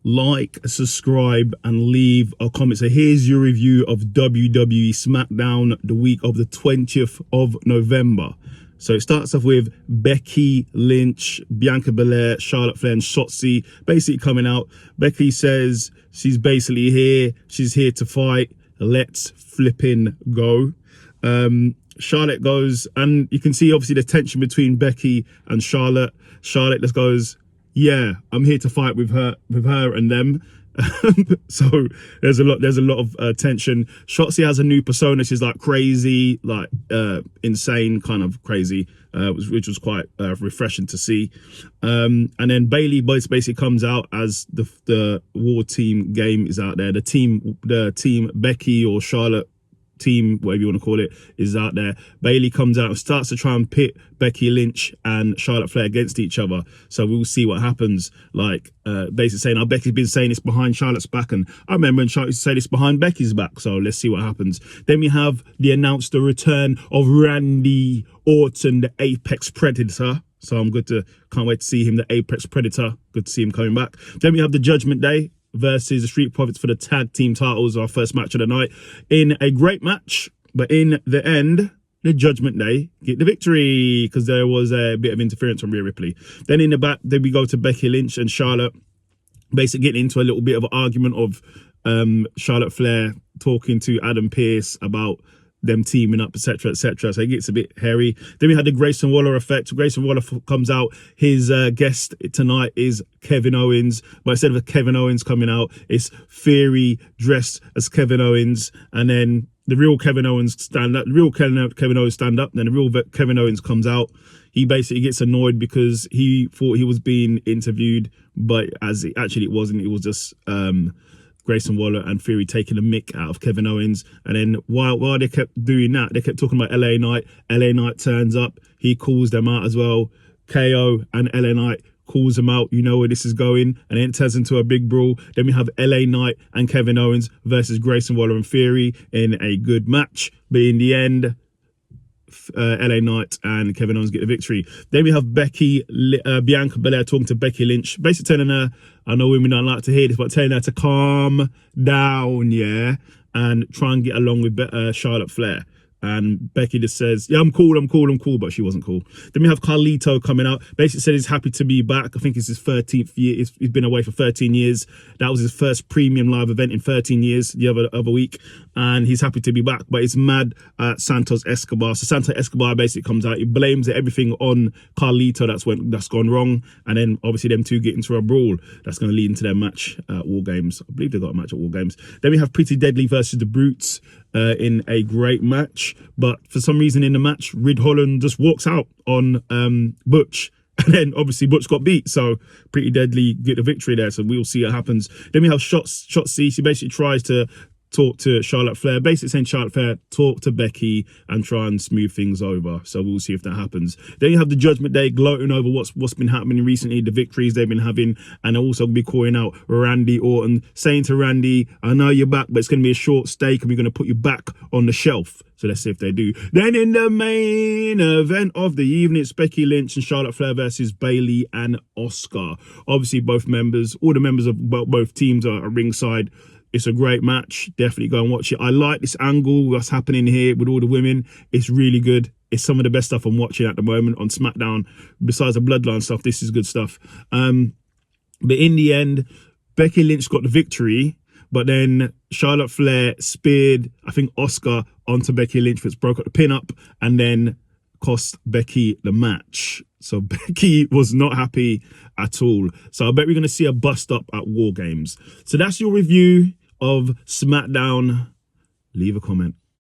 like, subscribe, and leave a comment. So here's your review of WWE SmackDown, the week of the 20th of November. So it starts off with Becky Lynch, Bianca Belair, Charlotte Flair, and Shotzi basically coming out. Becky says she's basically here. She's here to fight. Let's flipping go. Charlotte goes, and you can see obviously the tension between Becky and Charlotte. Charlotte just goes, yeah, I'm here to fight with her and them. So there's a lot of tension. Shotzi has a new persona. She's like crazy, like insane, kind of crazy, which was quite refreshing to see. And then Bayley basically comes out as the War Team game is out there. The team Becky or Charlotte team, whatever you want to call it, is out there. Bayley comes out and starts to try and pit Becky Lynch and Charlotte Flair against each other. So we'll see what happens. Like basically saying, oh, Becky's been saying this behind Charlotte's back, and I remember when Charlotte used to say this behind Becky's back. So let's see what happens. Then we have the return of Randy Orton, the Apex Predator. So can't wait to see him, the Apex Predator. Good to see him coming back. Then we have the Judgment Day versus the Street Profits for the tag team titles, our first match of the night, in a great match. But in the end, the Judgment Day get the victory because there was a bit of interference from Rhea Ripley. Then in the back, then we go to Becky Lynch and Charlotte, basically getting into a little bit of an argument of Charlotte Flair talking to Adam Pearce about them teaming up, etc., etc. So it gets a bit hairy. Then we had the Grayson Waller effect. Grayson Waller comes out. His guest tonight is Kevin Owens, but instead of Kevin Owens coming out, it's Theory dressed as Kevin Owens, and then the real Kevin Owens stand up. The real Kevin Owens stand up. Then the real Kevin Owens comes out. He basically gets annoyed because he thought he was being interviewed, but as it wasn't. It was just Grayson Waller and Theory taking a mick out of Kevin Owens. And then while they kept doing that, they kept talking about LA Knight. LA Knight turns up. He calls them out as well. KO and LA Knight calls them out. You know where this is going. And then it turns into a big brawl. Then we have LA Knight and Kevin Owens versus Grayson Waller and Theory in a good match. But in the end, LA Knight and Kevin Owens get the victory. Then we have Bianca Belair talking to Becky Lynch, basically telling her, I know women don't like to hear this, but telling her to calm down, yeah, and try and get along with Charlotte Flair. And Becky just says, yeah, I'm cool, but she wasn't cool. Then we have Carlito coming out, basically said he's happy to be back. I think it's his 13th year. He's been away for 13 years. That was his first premium live event in 13 years, the other week. And he's happy to be back, but it's mad at Santos Escobar. So Santos Escobar basically comes out, he blames everything on Carlito that's gone wrong. And then obviously them two get into a brawl. That's going to lead into their match at War Games. I believe they got a match at War Games. Then we have Pretty Deadly versus the Brutes in a great match. But for some reason in the match, Rid Holland just walks out on Butch. And then obviously Butch got beat. So Pretty Deadly get the victory there. So we'll see what happens. Then we have Shotzi. She basically tries to talk to Charlotte Flair, basically saying Charlotte Flair, talk to Becky and try and smooth things over. So we'll see if that happens. Then you have the Judgment Day gloating over what's been happening recently, the victories they've been having, and also be calling out Randy Orton, saying to Randy, I know you're back, but it's going to be a short stay and we're going to put you back on the shelf. So let's see if they do. Then in the main event of the evening, it's Becky Lynch and Charlotte Flair versus Bayley and Asuka. Obviously, all the members of both teams are ringside. It's a great match. Definitely go and watch it. I like this angle, what's happening here with all the women. It's really good. It's some of the best stuff I'm watching at the moment on SmackDown. Besides the Bloodline stuff, this is good stuff. But in the end, Becky Lynch got the victory. But then Charlotte Flair speared, I think, Asuka onto Becky Lynch, which broke up the pin-up and then cost Becky the match. So Becky was not happy at all. So I bet we're going to see a bust-up at War Games. So that's your review of SmackDown. Leave a comment.